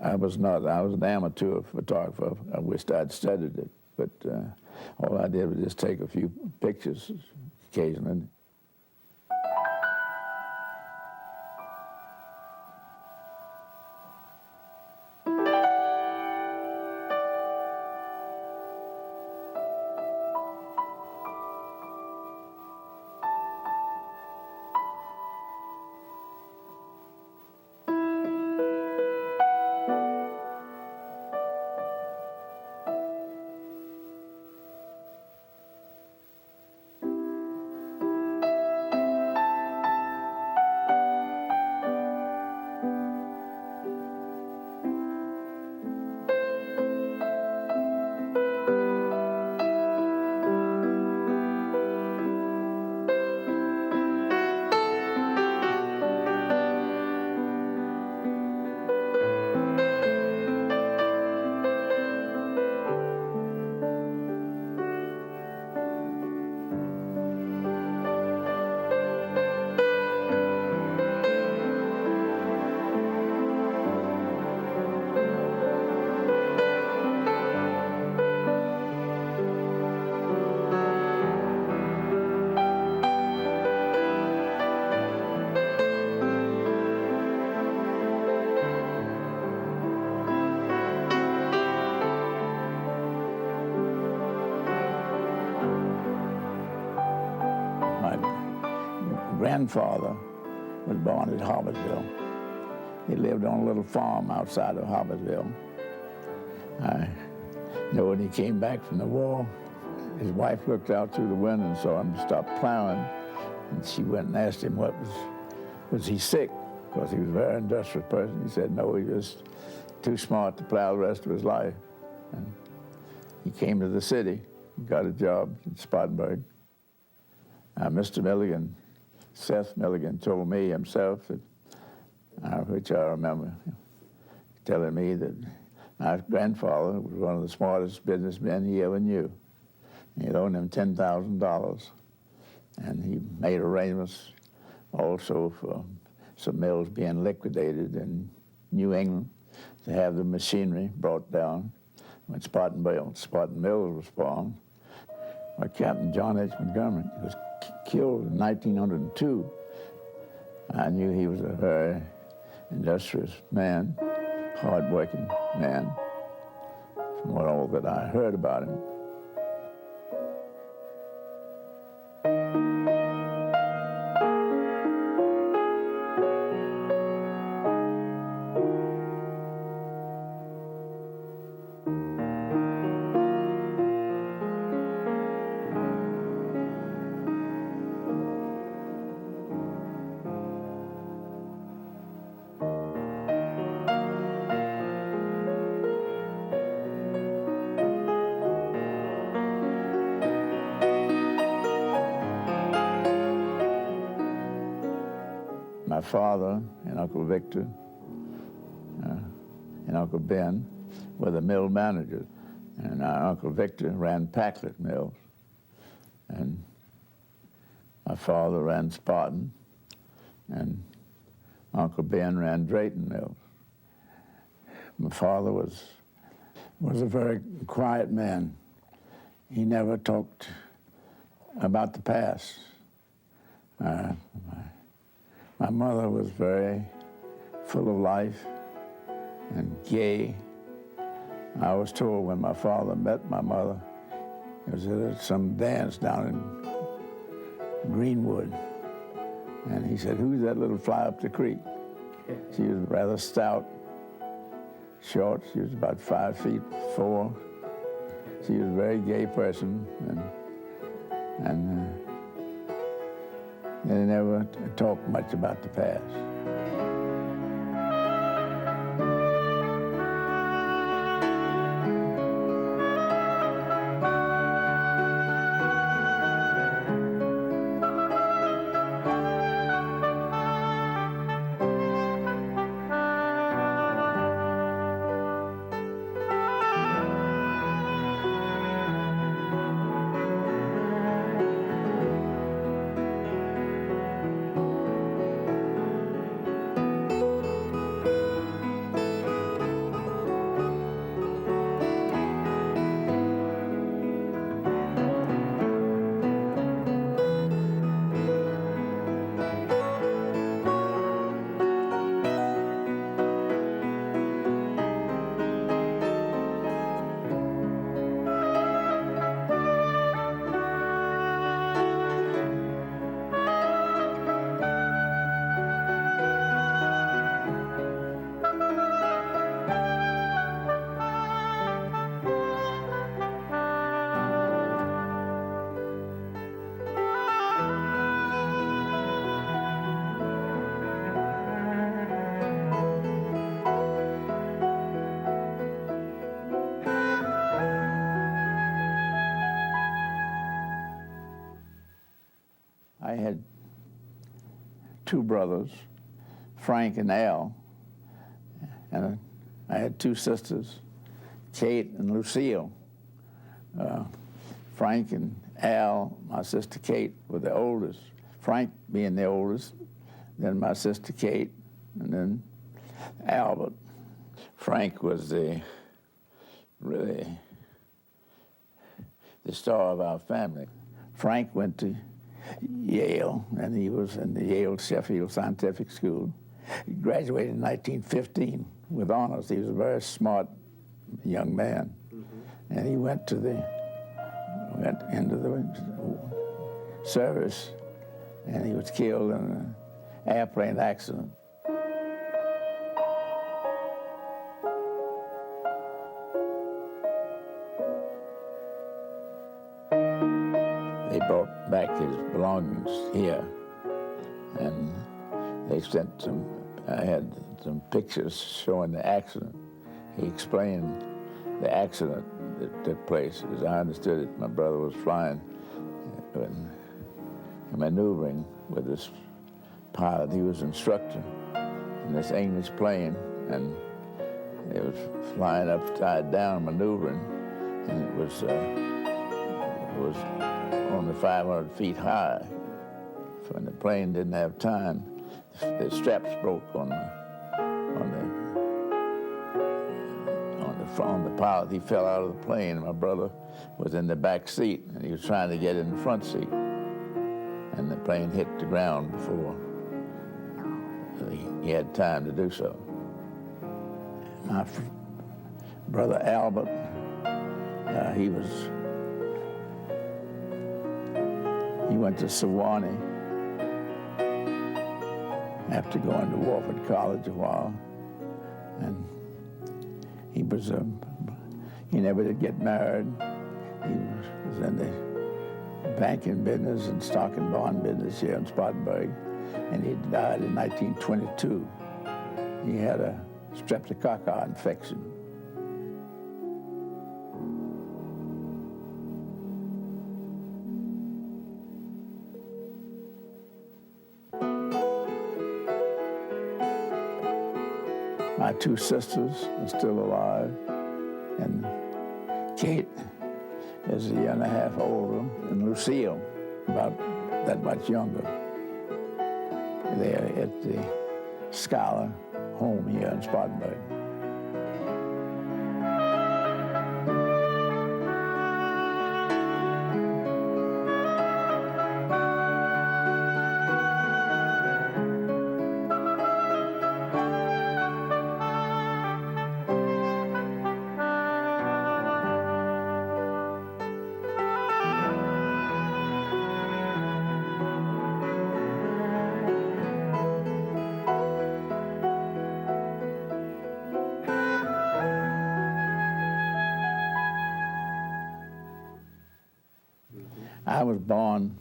I was not. I was an amateur photographer. I wished I'd studied it, but all I did was just take a few pictures occasionally. Grandfather was born at Hobbitville. He lived on a little farm outside of Hobbitville. I know when he came back from the war, his wife looked out through the window and saw him stop plowing, and she went and asked him was he sick? Because he was a very industrious person. He said no, he was too smart to plow the rest of his life. And he came to the city, got a job in Spartanburg. Mr. Milligan, Seth Milligan, told me himself, that, which I remember, telling me that my grandfather was one of the smartest businessmen he ever knew. He loaned him $10,000, and he made arrangements also for some mills being liquidated in New England to have the machinery brought down. When Spartan Mills was formed, by Captain John H. Montgomery. He was killed in 1902. I knew he was a very industrious man, hard-working man, from all that I heard about him. My father and Uncle Victor and Uncle Ben were the mill managers, and Uncle Victor ran Packlet Mills, and my father ran Spartan, and Uncle Ben ran Drayton Mills. My father was a very quiet man. He never talked about the past. My mother was very full of life and gay. I was told when my father met my mother, it was at some dance down in Greenwood. And he said, "Who's that little fly up the creek?" She was rather stout, short. She was about 5'4". She was a very gay person, and they never talked much about the past. two brothers, Frank and Al, and I had two sisters, Kate and Lucille. Frank and Al, my sister Kate, were the oldest. Frank being the oldest, then my sister Kate, and then Albert. Frank was really the star of our family. Frank went to Yale, and he was in the Yale-Sheffield Scientific School. He graduated in 1915 with honors. He was a very smart young man. Mm-hmm. And he went into the service, and he was killed in an airplane accident. They brought back his belongings here, and they sent some, I had some pictures showing the accident. He explained the accident that took place. As I understood it, my brother was flying and maneuvering with this pilot. He was instructor in this English plane, and it was flying upside down, maneuvering, and it was only 500 feet high. When the plane didn't have time, the straps broke on the pilot. He fell out of the plane. My brother was in the back seat, and he was trying to get in the front seat, and the plane hit the ground before he had time to do so. My brother Albert, he went to Sewanee after going to Wofford College a while, and he never did get married. He was in the banking business and stock and bond business here in Spartanburg, and he died in 1922. He had a streptococci infection. My two sisters are still alive, and Kate is a year and a half older, and Lucille about that much younger. They're at the Scholar home here in Spartanburg. I was born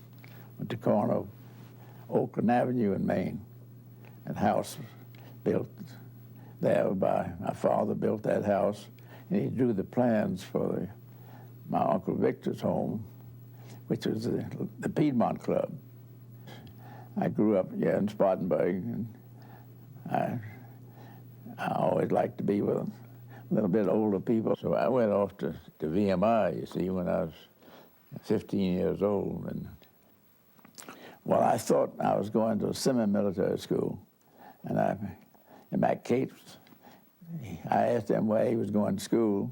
at the corner of Oakland Avenue in Maine. That house was built there by my father. Built that house, and he drew the plans for my Uncle Victor's home, which was the Piedmont Club. I grew up here in Spartanburg, and I always liked to be with a little bit older people. So I went off to VMI, you see, when I was 15 years old. And well, I thought I was going to a semi-military school, and Matt Cates, I asked him where he was going to school,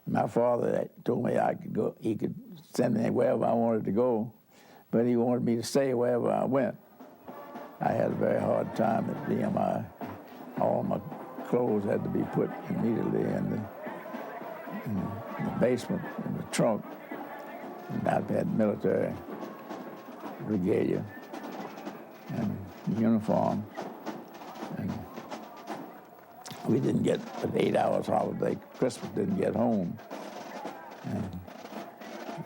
and my father told me I could go. He could send me wherever I wanted to go, but he wanted me to stay wherever I went. I had a very hard time at VMI. All my clothes had to be put immediately in the basement, in the trunk. And I've had military regalia and uniforms, and we didn't get an 8 hours holiday. Christmas didn't get home, and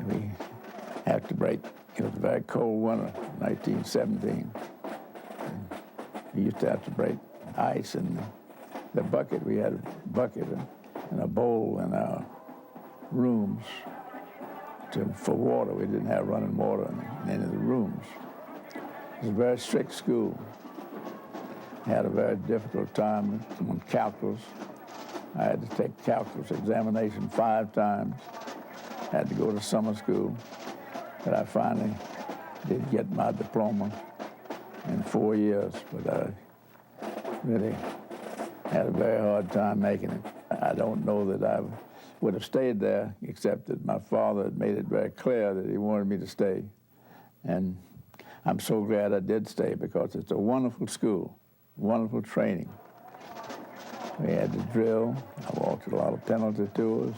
we had to break. It was a very cold winter, 1917. And we used to have to break ice in the bucket. We had a bucket and a bowl in our rooms for water. We didn't have running water in any of the rooms. It was a very strict school. had a very difficult time on calculus. I had to take calculus examination 5 times. Had to go to summer school, but I finally did get my diploma in 4 years, but I really had a very hard time making it. I don't know that I would have stayed there, except that my father had made it very clear that he wanted me to stay. And I'm so glad I did stay, because it's a wonderful school, wonderful training. We had to drill. I walked a lot of penalty tours.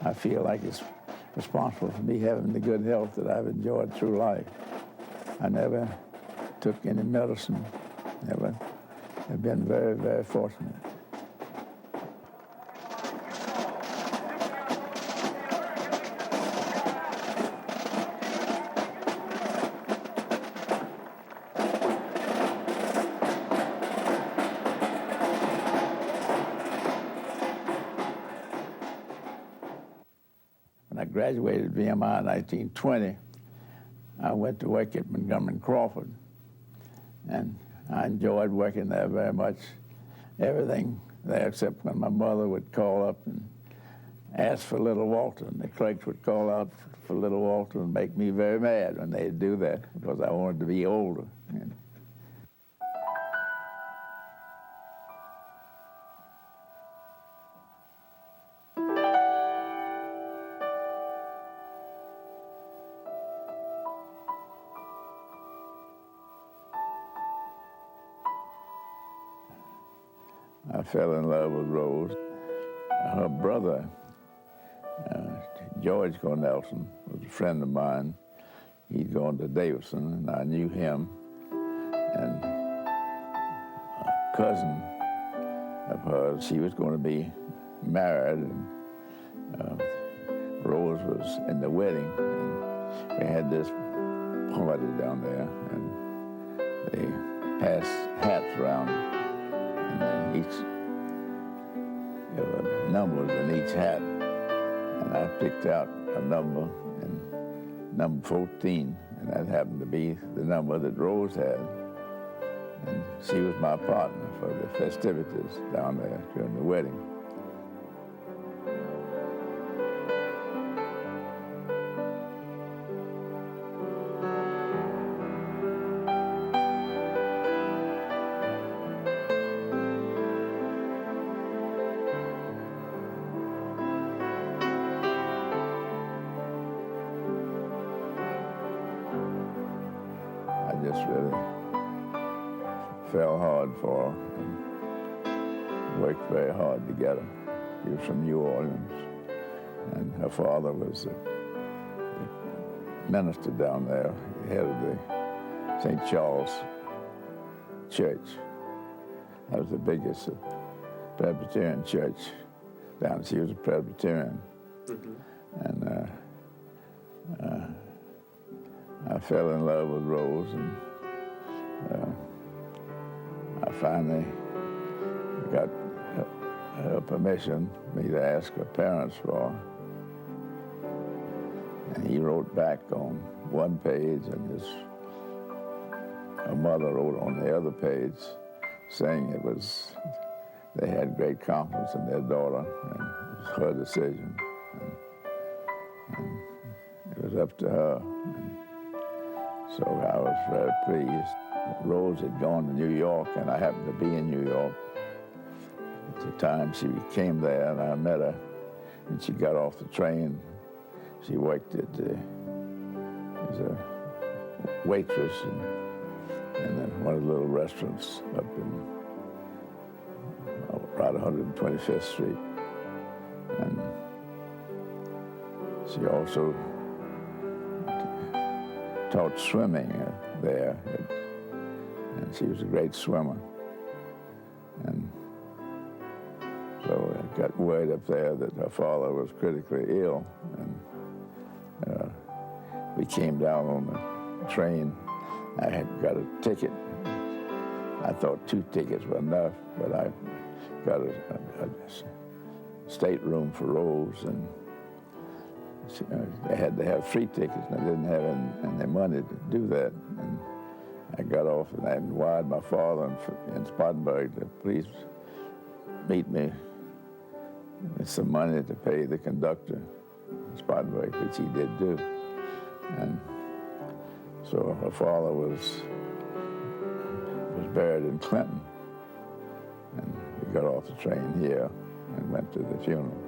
I feel like it's responsible for me having the good health that I've enjoyed through life. I never took any medicine, never. I've been very, very fortunate. When I graduated VMI in 1920, I went to work at Montgomery Crawford, and I enjoyed working there very much. Everything there, except when my mother would call up and ask for little Walter, and the clerks would call out for little Walter and make me very mad when they'd do that, because I wanted to be older. I fell in love with Rose. Her brother, George Cornelson, was a friend of mine. He'd gone to Davidson, and I knew him. And a cousin of hers, she was going to be married, and Rose was in the wedding. And we had this party down there, and they passed hats around. And there were numbers in each hat, and I picked out a number, and number 14, and that happened to be the number that Rose had. And she was my partner for the festivities down there during the wedding. Just really fell hard for her and worked very hard to get her. She was from New Orleans, and her father was the minister down there, the head of the St. Charles Church. That was the biggest Presbyterian church down. She was a Presbyterian. Mm-hmm. And I fell in love with Rose, and I finally got her permission for me to ask her parents for her. And he wrote back on one page, and her mother wrote on the other page, saying they had great confidence in their daughter, and it was her decision. And it was up to her. So I was very pleased. Rose had gone to New York, and I happened to be in New York at the time she came there, and I met her. And she got off the train. She worked as a waitress in one of the little restaurants up in right 125th Street. And she also taught swimming there, and she was a great swimmer. And so I got word up there that her father was critically ill, and we came down on the train. I had got a ticket. I thought 2 tickets were enough, but I got a stateroom for Rose, and they had to have 3 tickets, and I didn't have any money to do that. And I got off and wired my father in Spartanburg. The police meet me with some money to pay the conductor in Spartanburg, which he did do. And so her father was buried in Clinton. And we got off the train here and went to the funeral.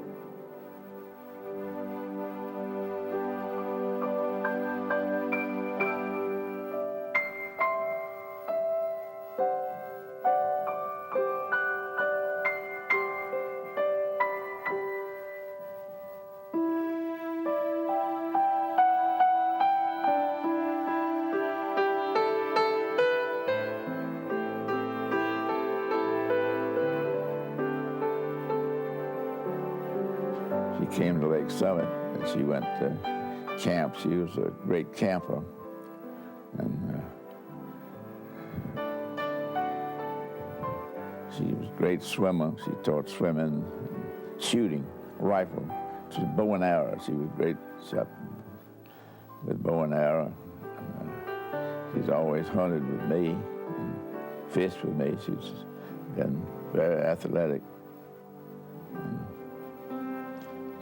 She came to Lake Summit, and she went to camp. She was a great camper, and she was a great swimmer. She taught swimming, and shooting, rifle. She was bow and arrow. She was a great shot with bow and arrow. And, she's always hunted with me and fished with me. She's been very athletic.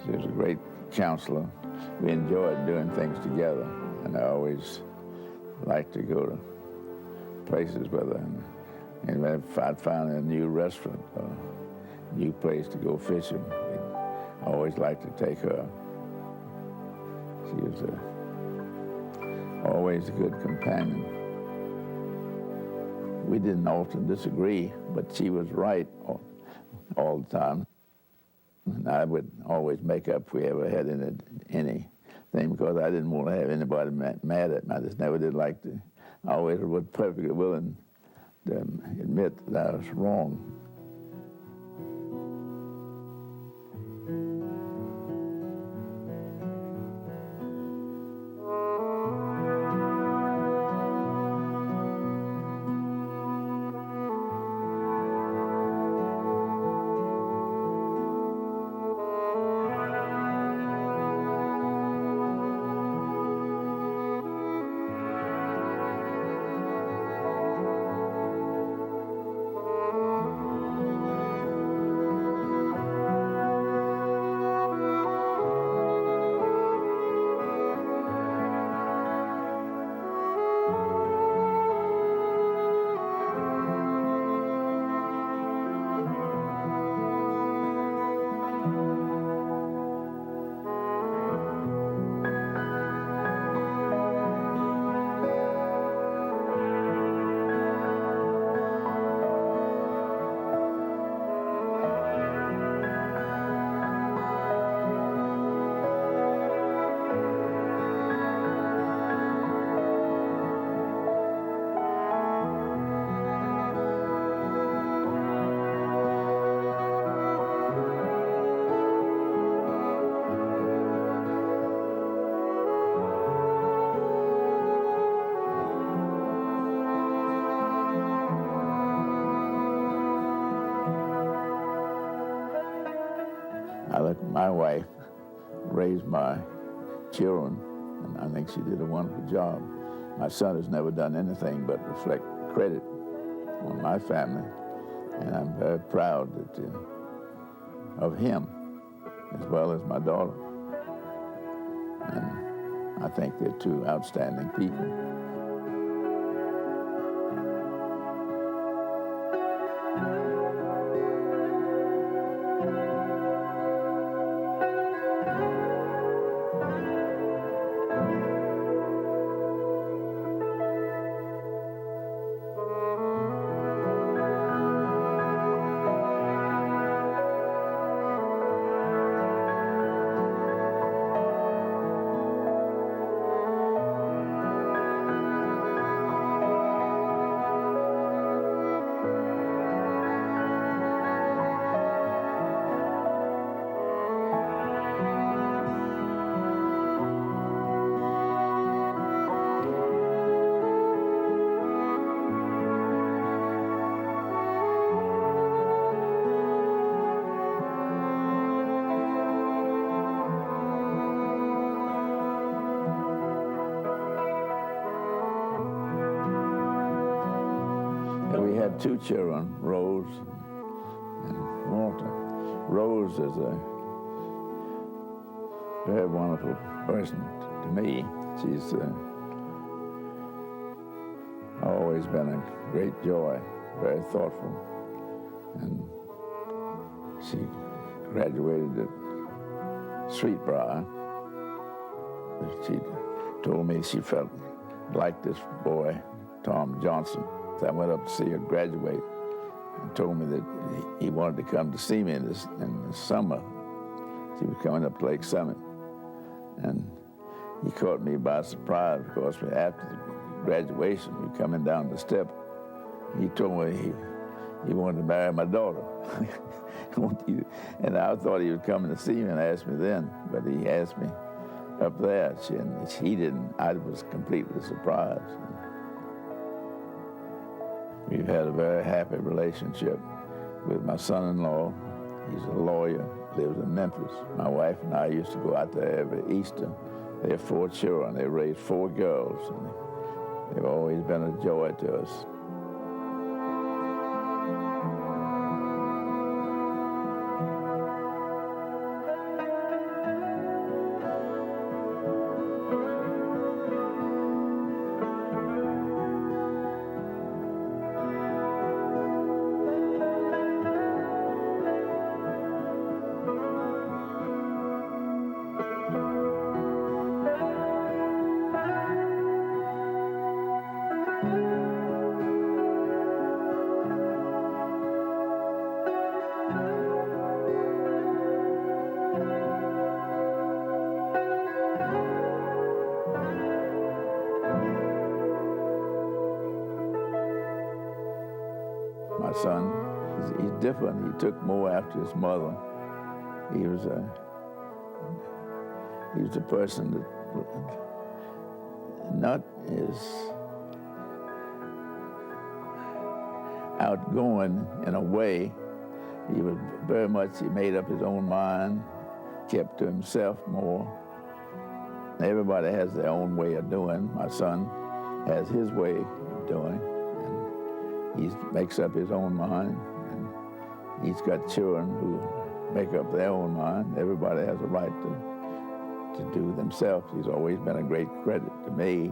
She was a great counselor. We enjoyed doing things together, and I always liked to go to places with her. And if I'd find a new restaurant or a new place to go fishing, I always liked to take her. She was always a good companion. We didn't often disagree, but she was right all the time. And I would always make up if we ever had anything, because I didn't want to have anybody mad at me. I just never did like to. I always was perfectly willing to admit that I was wrong. My wife raised my children, and I think she did a wonderful job. My son has never done anything but reflect credit on my family, and I'm very proud of him, as well as my daughter. And I think they're two outstanding people. had two children, Rose and Walter. Rose is a very wonderful person to me. She's always been a great joy, very thoughtful. And she graduated at Sweetbriar. She told me she felt like this boy, Tom Johnson. So I went up to see her graduate and told me that he wanted to come to see me in the summer. She was coming up to Lake Summit. And he caught me by surprise because after the graduation, we were coming down the step. He told me he wanted to marry my daughter. And I thought he was coming to see me and asked me then, but he asked me up there, and he didn't. I was completely surprised. We've had a very happy relationship with my son-in-law. He's a lawyer, lives in Memphis. My wife and I used to go out there every Easter. They have 4 children. They raised 4 girls, and they've always been a joy to us. My son, he's different. He took more after his mother. He was a person that not as outgoing in a way. He was very much, he made up his own mind, kept to himself more. Everybody has their own way of doing. My son has his way of doing. He makes up his own mind, and he's got children who make up their own mind. Everybody has a right to do themselves. He's always been a great credit to me.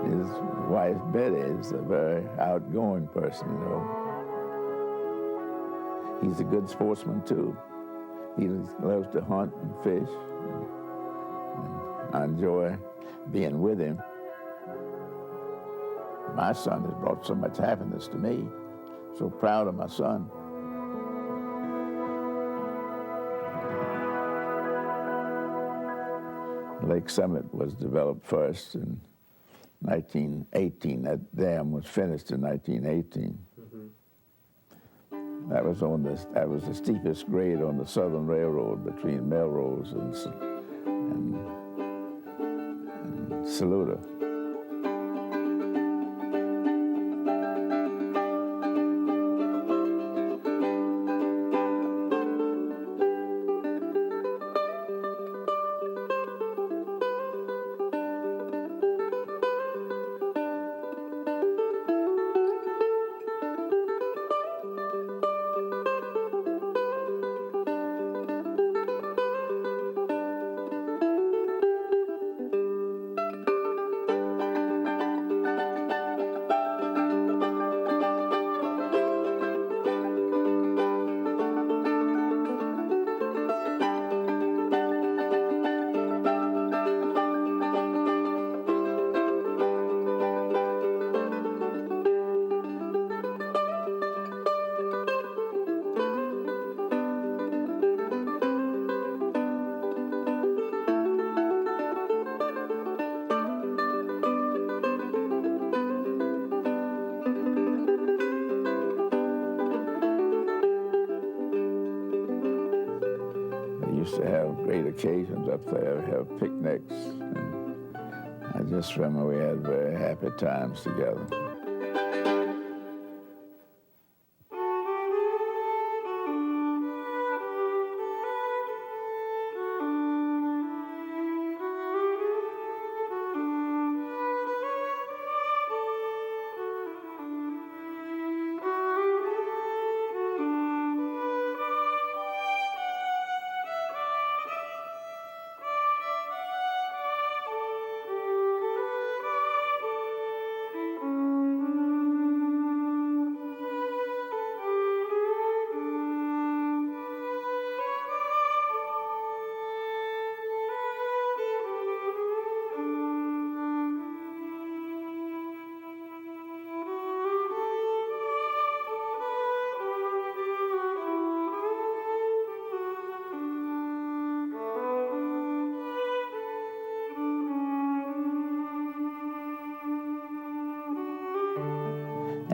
His wife, Betty, is a very outgoing person, you know. He's a good sportsman, too. He loves to hunt and fish, and I enjoy being with him. My son has brought so much happiness to me. So proud of my son. Lake Summit was developed first in 1918. That dam was finished in 1918. That was the steepest grade on the Southern Railroad between Melrose and Saluda. To have great occasions up there, have picnics, and I just remember we had very happy times together.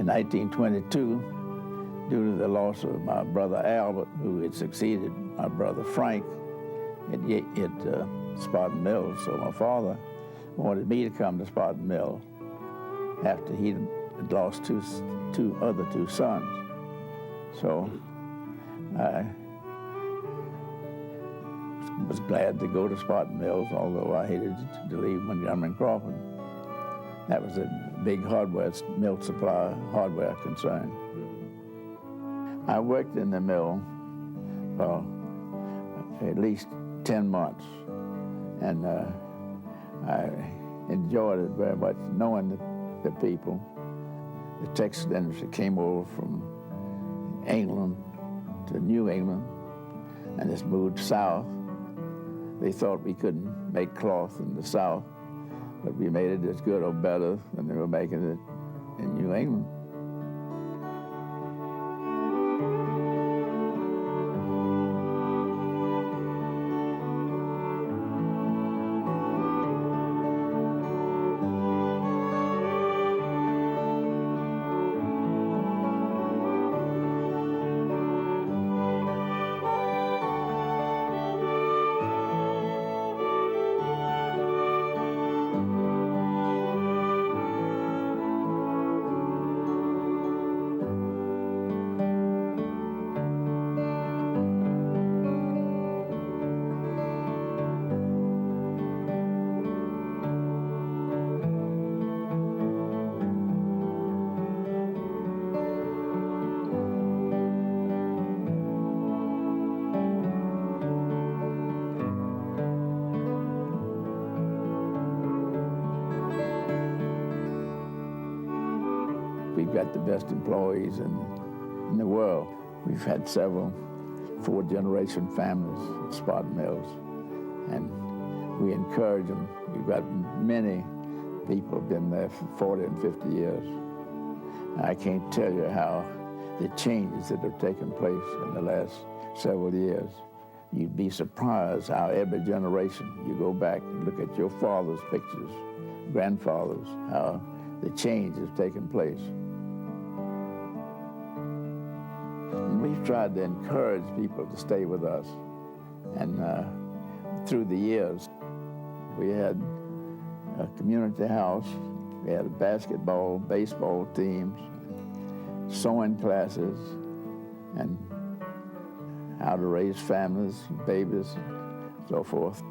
In 1922, due to the loss of my brother Albert, who had succeeded my brother Frank at Spartan Mills, so my father wanted me to come to Spartan Mills after he had lost two sons. So I was glad to go to Spartan Mills, although I hated to leave Montgomery and Crawford. That was a big milk supply hardware concern. I worked in the mill for at least 10 months, and I enjoyed it very much, knowing the people. The textile industry came over from England to New England and just moved south. They thought we couldn't make cloth in the South, but we made it as good or better than they were making it in New England. We've got the best employees in the world. We've had several four-generation families at Spartan Mills, and we encourage them. We've got many people who've been there for 40 and 50 years. And I can't tell you how the changes that have taken place in the last several years. You'd be surprised how every generation, you go back and look at your father's pictures, grandfathers, how the change has taken place. And we've tried to encourage people to stay with us. And through the years, we had a community house, we had basketball, baseball teams, sewing classes, and how to raise families, babies, and so forth.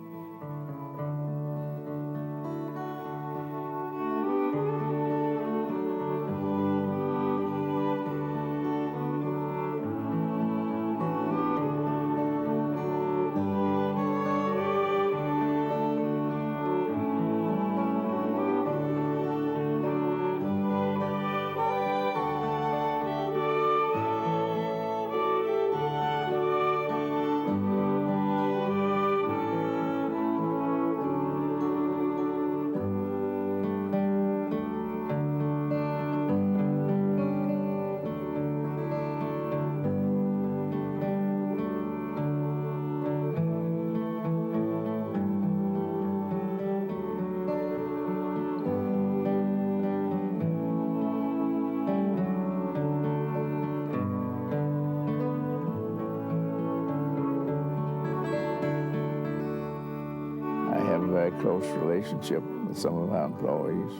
Close relationship with some of our employees,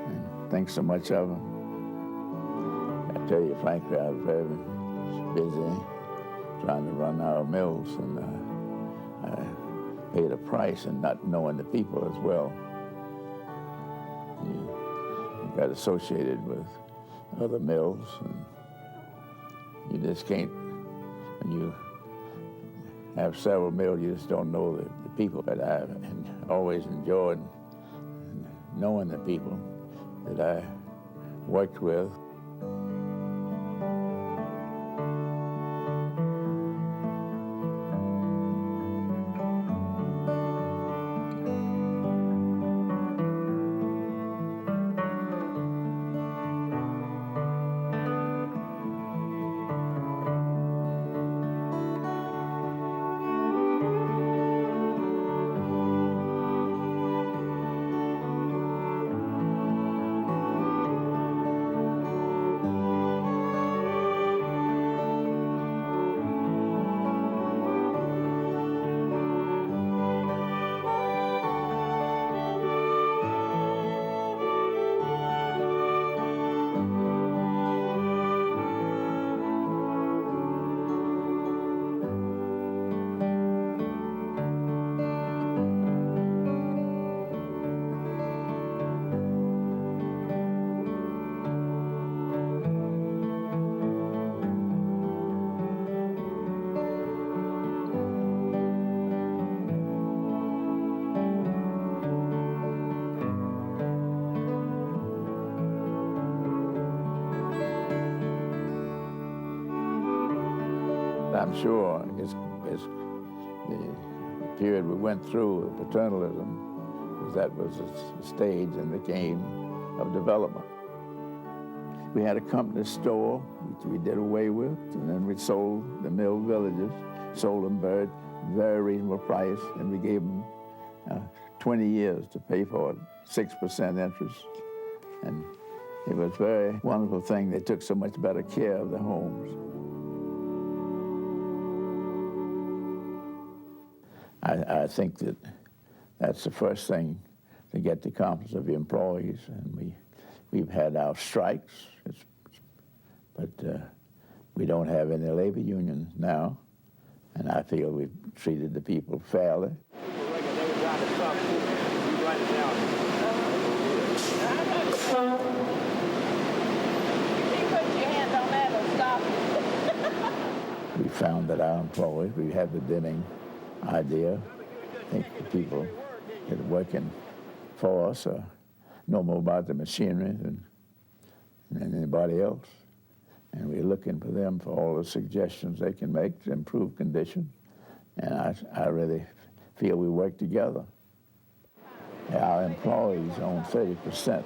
and thanks so much of them. I tell you frankly, I was very busy trying to run our mills, and I paid a price in not knowing the people as well. You got associated with other mills, and you just can't, when you have several mills, you just don't know the people. But I always enjoyed knowing the people that I worked with. I'm sure it's the period we went through, the paternalism, because that was a stage in the game of development. We had a company store, which we did away with, and then we sold the mill villages, sold them very, very reasonable price, and we gave them 20 years to pay for it, 6% interest. And it was a very wonderful thing. They took so much better care of the homes. I think that's the first thing to get the confidence of the employees. And we've had our strikes, but we don't have any labor unions now. And I feel we've treated the people fairly. We found that our employees, we had the Deming idea. I think the people that are working for us know more about the machinery than anybody else. And we're looking for them for all the suggestions they can make to improve conditions. And I really feel we work together. Our employees own 30%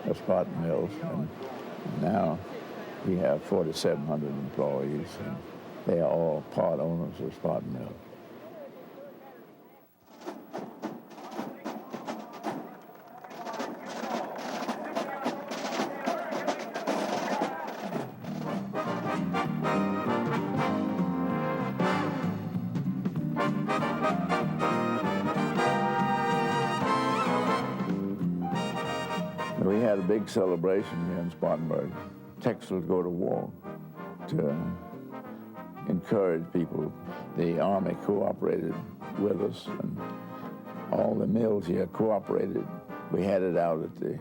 of Spartan Mills, and now we have 4,700 employees, and they are all part owners of Spartan Mills. We had a big celebration here in Spartanburg. Textiles go to war to encourage people. The Army cooperated with us, and all the mills here cooperated. We had it out at the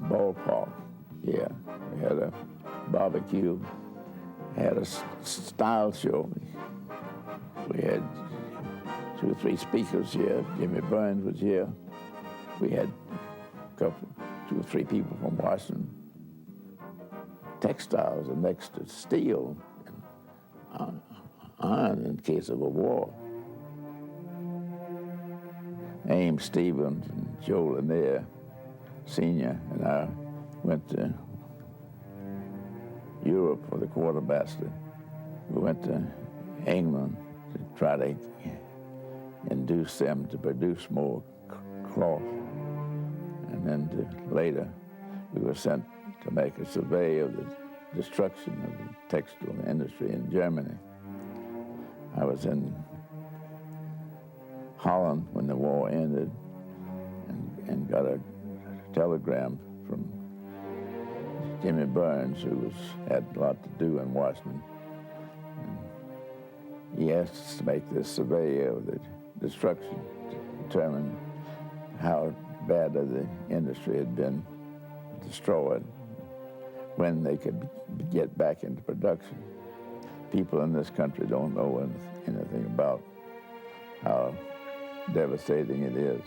ballpark here. We had a barbecue, had a style show. We had 2 or 3 speakers here. Jimmy Burns was here. We had a couple, 2 or 3 people from Washington. Textiles are next to steel and iron in case of a war. Ames Stevens and Joe Lanier Sr. and I went to Europe for the quartermaster. We went to England to try to induce them to produce more cloth. And then later, we were sent to make a survey of the destruction of the textile industry in Germany. I was in Holland when the war ended and got a telegram from Jimmy Burns, who had a lot to do in Washington. And he asked us to make this survey of the destruction to determine how bad of the industry had been destroyed, when they could get back into production. People in this country don't know anything about how devastating it is.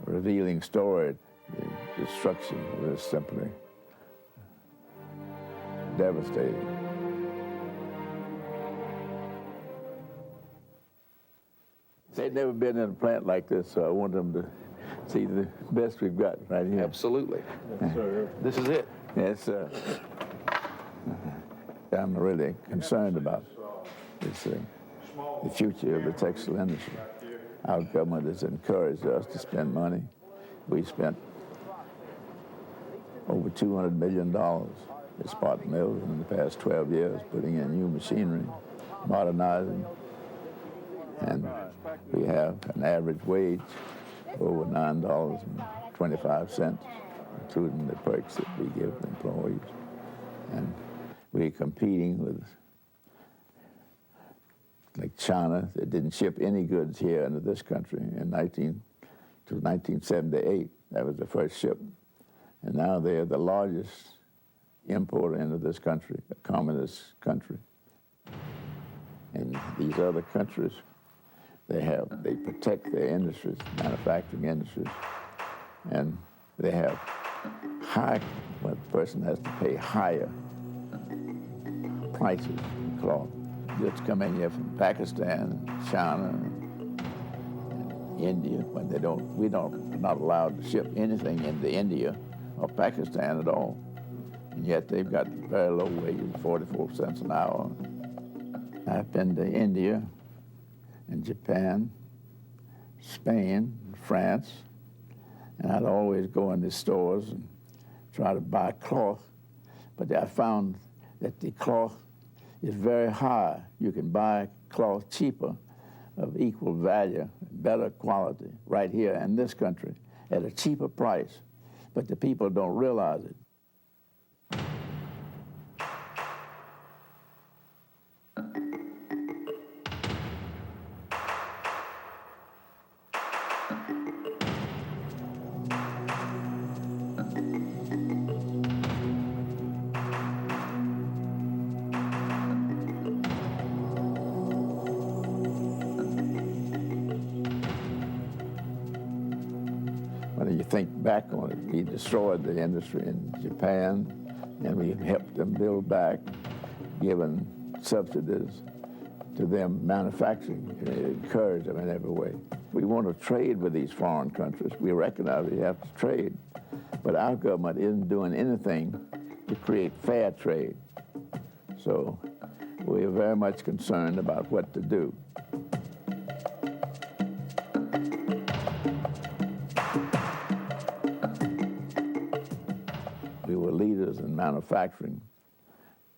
Revealing story. The destruction was simply devastating. They'd never been in a plant like this, so I want them to see the best we've got right here. Absolutely. Yes, sir. This is it. Yes, sir. I'm really concerned about this, the future of the textile industry. Our government has encouraged us to spend money. We spent over $200 million at Spartan Mills in the past 12 years, putting in new machinery, modernizing, and we have an average wage of over $9.25, including the perks that we give the employees. And we're competing with, like China, that didn't ship any goods here into this country in 1978. That was the first ship. And now they're the largest importer into this country, a communist country. And these other countries, they protect their industries, manufacturing industries, and they have well, the person has to pay higher prices for cloth. Goods come in here from Pakistan, China, and India, but we're not allowed to ship anything into India or Pakistan at all. And yet they've got very low wages, 44 cents an hour. I've been to India and Japan, Spain, France, and I'd always go in the stores and try to buy cloth, but I found that the cloth is very high. You can buy cloth cheaper, of equal value, better quality, right here in this country at a cheaper price, but the people don't realize it. When you think back on it, we destroyed the industry in Japan, and we helped them build back, given subsidies to them manufacturing, and encouraged them in every way. We want to trade with these foreign countries. We recognize we have to trade, but our government isn't doing anything to create fair trade. So we are very much concerned about what to do. We were leaders in manufacturing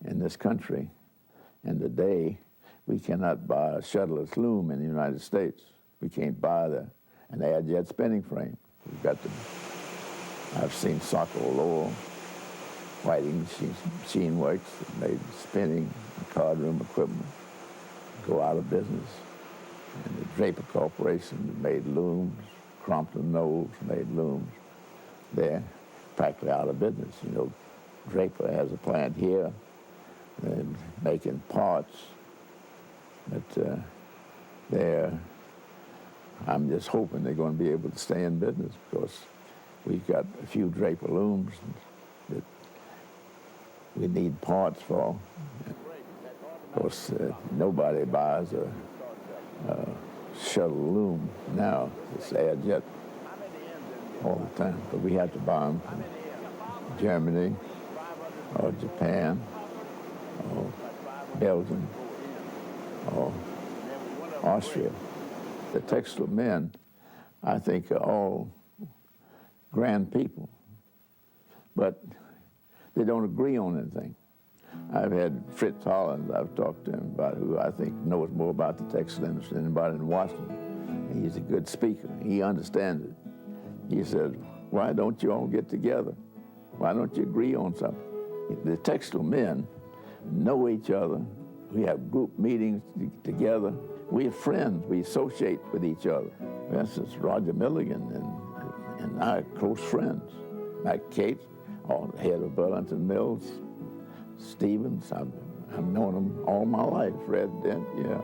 in this country, and today we cannot buy a shutterless loom in the United States. We can't buy an air-jet spinning frame. We've got to. I've seen Socko Lowell, Whiting Machine Works, that made spinning and cardroom equipment, go out of business. And the Draper Corporation that made looms, Crompton Knowles made looms. They're practically out of business. You know, Draper has a plant here, and making parts, but I'm just hoping they're going to be able to stay in business, because we've got a few Draper looms that we need parts for. Of course, nobody buys a shuttle loom now. It's air-jet all the time, but we have to buy them from Germany or Japan or Belgium or Austria. The textile men, I think, are all grand people, but they don't agree on anything. I've had Fritz Hollins, I've talked to him about, who I think knows more about the textile industry than anybody in Washington. He's a good speaker. He understands it. He said, why don't you all get together? Why don't you agree on something? The textile men know each other. We have group meetings together. We're friends. We associate with each other. For instance, Roger Milligan and I are close friends. Like Kate, the head of Burlington Mills, Stevens, I've known him all my life. Red Dent, yeah.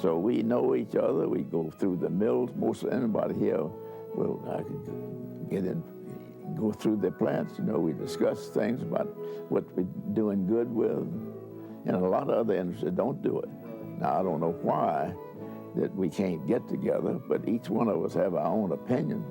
So we know each other. We go through the mills. Most of anybody here I could get in, go through their plants. You know, we discuss things about what we're doing good with. And a lot of other industries don't do it. Now, I don't know why that we can't get together, but each one of us have our own opinion.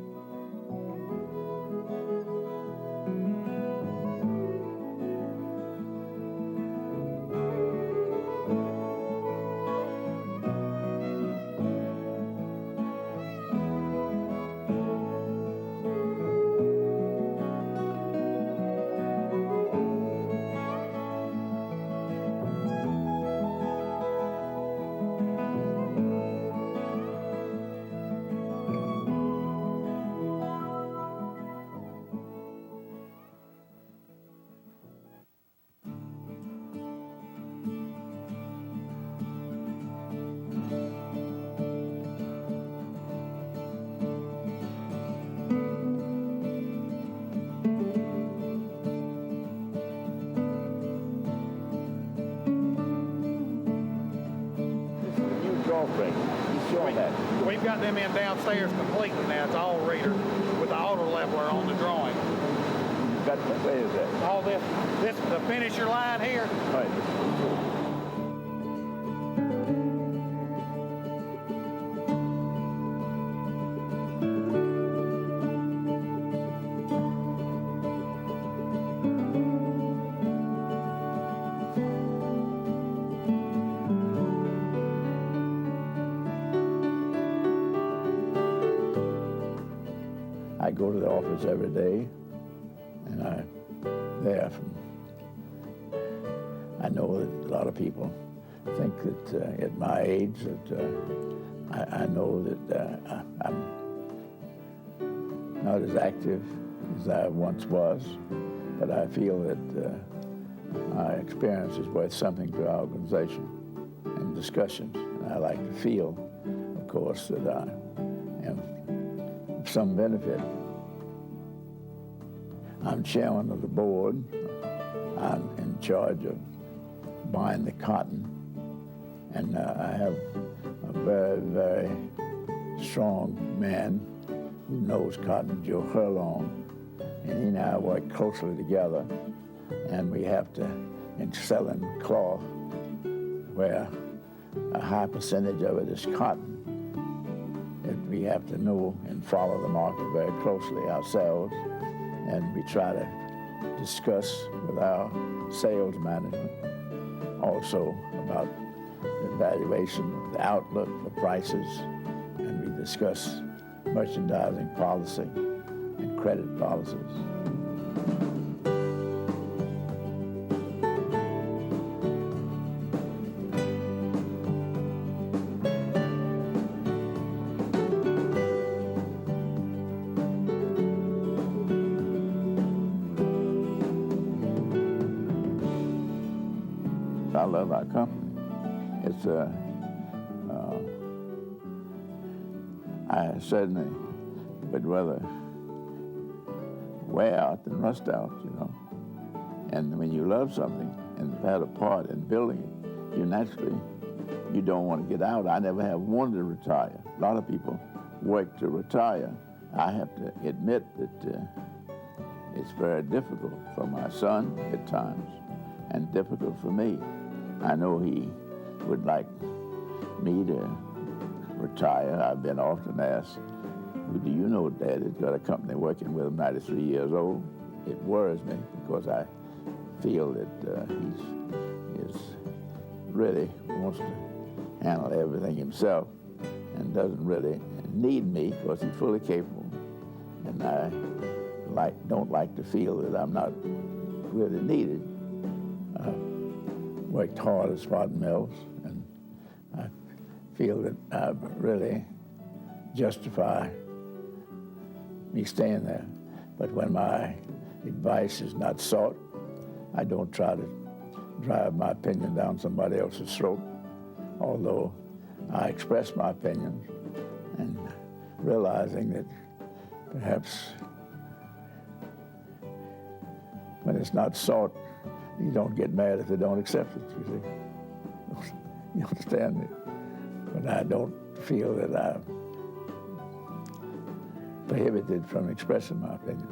golf range. He's showing that. We've got them in downstairs completely now. It's all reader with the auto leveler on the drawing. You've got what way is that? All this, the finisher line here. All right. I go to the office every day, and I'm there. I know that a lot of people think that at my age that I know that I'm not as active as I once was, but I feel that my experience is worth something to our organization and discussions. And I like to feel, of course, that I am of some benefit. I'm chairman of the board. I'm in charge of buying the cotton. And I have a very, very strong man who knows cotton, Joe Hurlong. And he and I work closely together. And we have to, in selling cloth, where a high percentage of it is cotton, we have to know and follow the market very closely ourselves. And we try to discuss with our sales management also about the valuation, the outlook for prices, and we discuss merchandising policy and credit policies. I love our company. It's I certainly would rather wear out than rust out, you know. And when you love something and have had a part in building it, you naturally, you don't want to get out. I never have wanted to retire. A lot of people work to retire. I have to admit that it's very difficult for my son at times and difficult for me. I know he would like me to retire. I've been often asked, who do you know, Dad? He's got a company working with him, 93 years old. It worries me because I feel that he really wants to handle everything himself and doesn't really need me because he's fully capable. And I don't like to feel that I'm not really needed. Worked hard at Spartan Mills, and I feel that I really justify me staying there. But when my advice is not sought, I don't try to drive my opinion down somebody else's throat, although I express my opinions and realizing that perhaps when it's not sought, you don't get mad if they don't accept it, you see. You understand me? But I don't feel that I'm prohibited from expressing my opinion.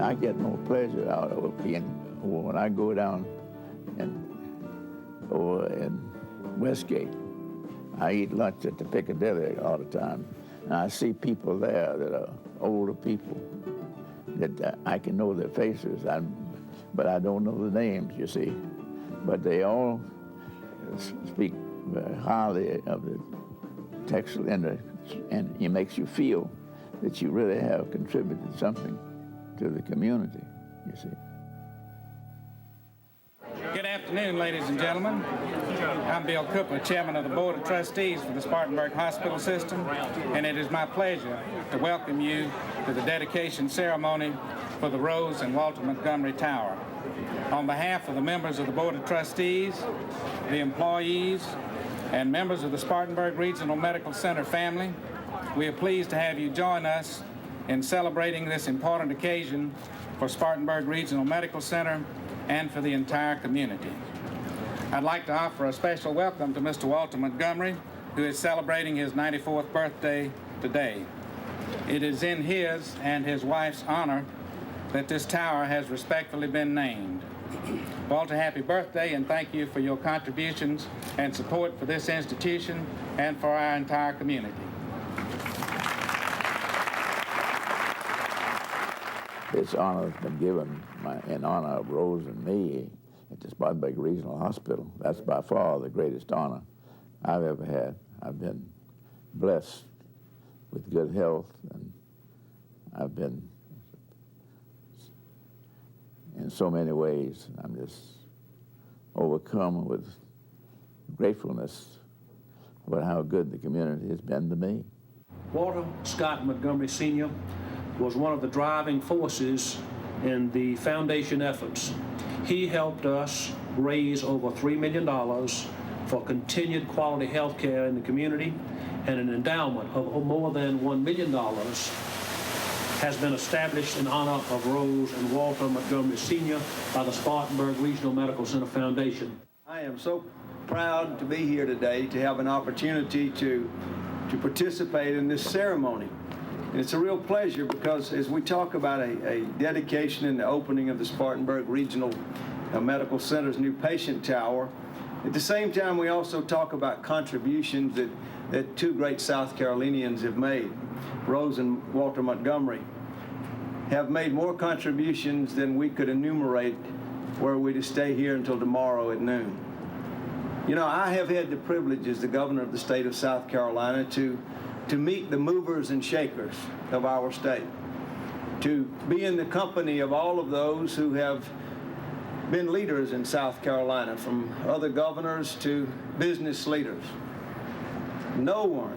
I get more pleasure out of being, when I go down over in Westgate, I eat lunch at the Piccadilly all the time, and I see people there that are older people, that I can know their faces, but I don't know the names, you see. But they all speak very highly of the textile industry, and it makes you feel that you really have contributed something to the community, you see. Good afternoon, ladies and gentlemen. I'm Bill Cooper, Chairman of the Board of Trustees for the Spartanburg Hospital System, and it is my pleasure to welcome you to the dedication ceremony for the Rose and Walter Montgomery Tower. On behalf of the members of the Board of Trustees, the employees, and members of the Spartanburg Regional Medical Center family, we are pleased to have you join us in celebrating this important occasion for Spartanburg Regional Medical Center and for the entire community. I'd like to offer a special welcome to Mr. Walter Montgomery, who is celebrating his 94th birthday today. It is in his and his wife's honor that this tower has respectfully been named. Walter, happy birthday, and thank you for your contributions and support for this institution and for our entire community. This honor has been given in honor of Rose and me at the Spartanburg Regional Hospital. That's by far the greatest honor I've ever had. I've been blessed with good health, and I've been, in so many ways, I'm just overcome with gratefulness about how good the community has been to me. Walter Scott Montgomery Sr. was one of the driving forces in the foundation efforts. He helped us raise over $3 million for continued quality health care in the community, and an endowment of more than $1 million has been established in honor of Rose and Walter Montgomery Sr. by the Spartanburg Regional Medical Center Foundation. I am so proud to be here today to have an opportunity to participate in this ceremony. And it's a real pleasure because as we talk about a dedication and the opening of the Spartanburg Regional Medical Center's new patient tower, at the same time we also talk about contributions that two great South Carolinians have made. Rose and Walter Montgomery have made more contributions than we could enumerate were we to stay here until tomorrow at noon. You know, I have had the privilege as the governor of the state of South Carolina to meet the movers and shakers of our state, to be in the company of all of those who have been leaders in South Carolina, from other governors to business leaders. No one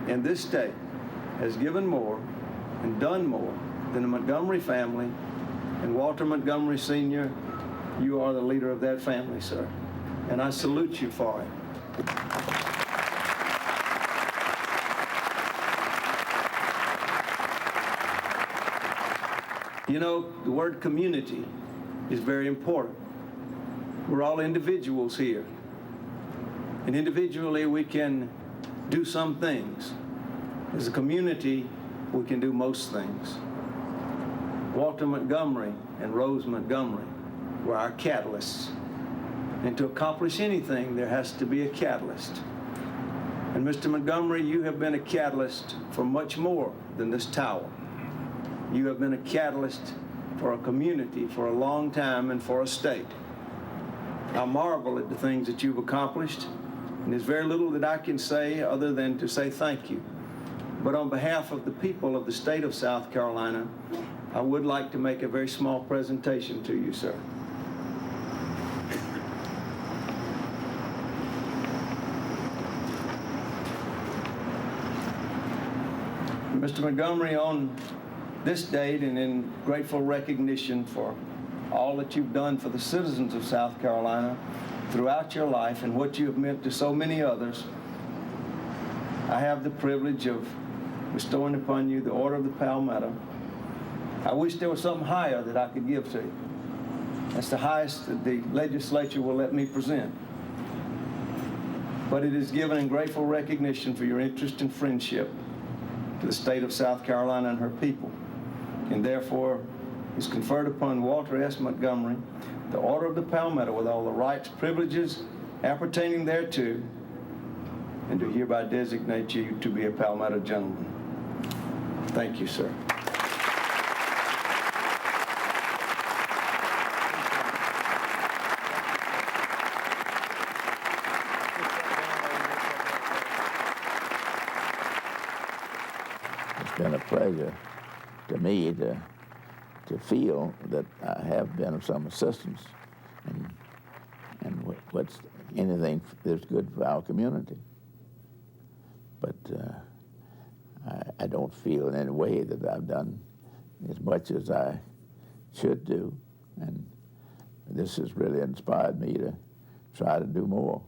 in this state has given more and done more than the Montgomery family, and Walter Montgomery Sr., you are the leader of that family, sir, and I salute you for it. You know, the word community is very important. We're all individuals here. And individually we can do some things. As a community, we can do most things. Walter Montgomery and Rose Montgomery were our catalysts. And to accomplish anything, there has to be a catalyst. And Mr. Montgomery, you have been a catalyst for much more than this tower. You have been a catalyst for a community for a long time and for a state. I marvel at the things that you've accomplished, and there's very little that I can say other than to say thank you. But on behalf of the people of the state of South Carolina, I would like to make a very small presentation to you, sir. Mr. Montgomery, on this date and in grateful recognition for all that you've done for the citizens of South Carolina throughout your life and what you have meant to so many others, I have the privilege of bestowing upon you the Order of the Palmetto. I wish there was something higher that I could give to you. That's the highest that the legislature will let me present. But it is given in grateful recognition for your interest and friendship to the state of South Carolina and her people. And therefore is conferred upon Walter S. Montgomery the Order of the Palmetto with all the rights, privileges appertaining thereto, and to hereby designate you to be a Palmetto gentleman. Thank you, sir. It's been a pleasure to me to feel that I have been of some assistance and what's anything that's good for our community. But I don't feel in any way that I've done as much as I should do, and this has really inspired me to try to do more.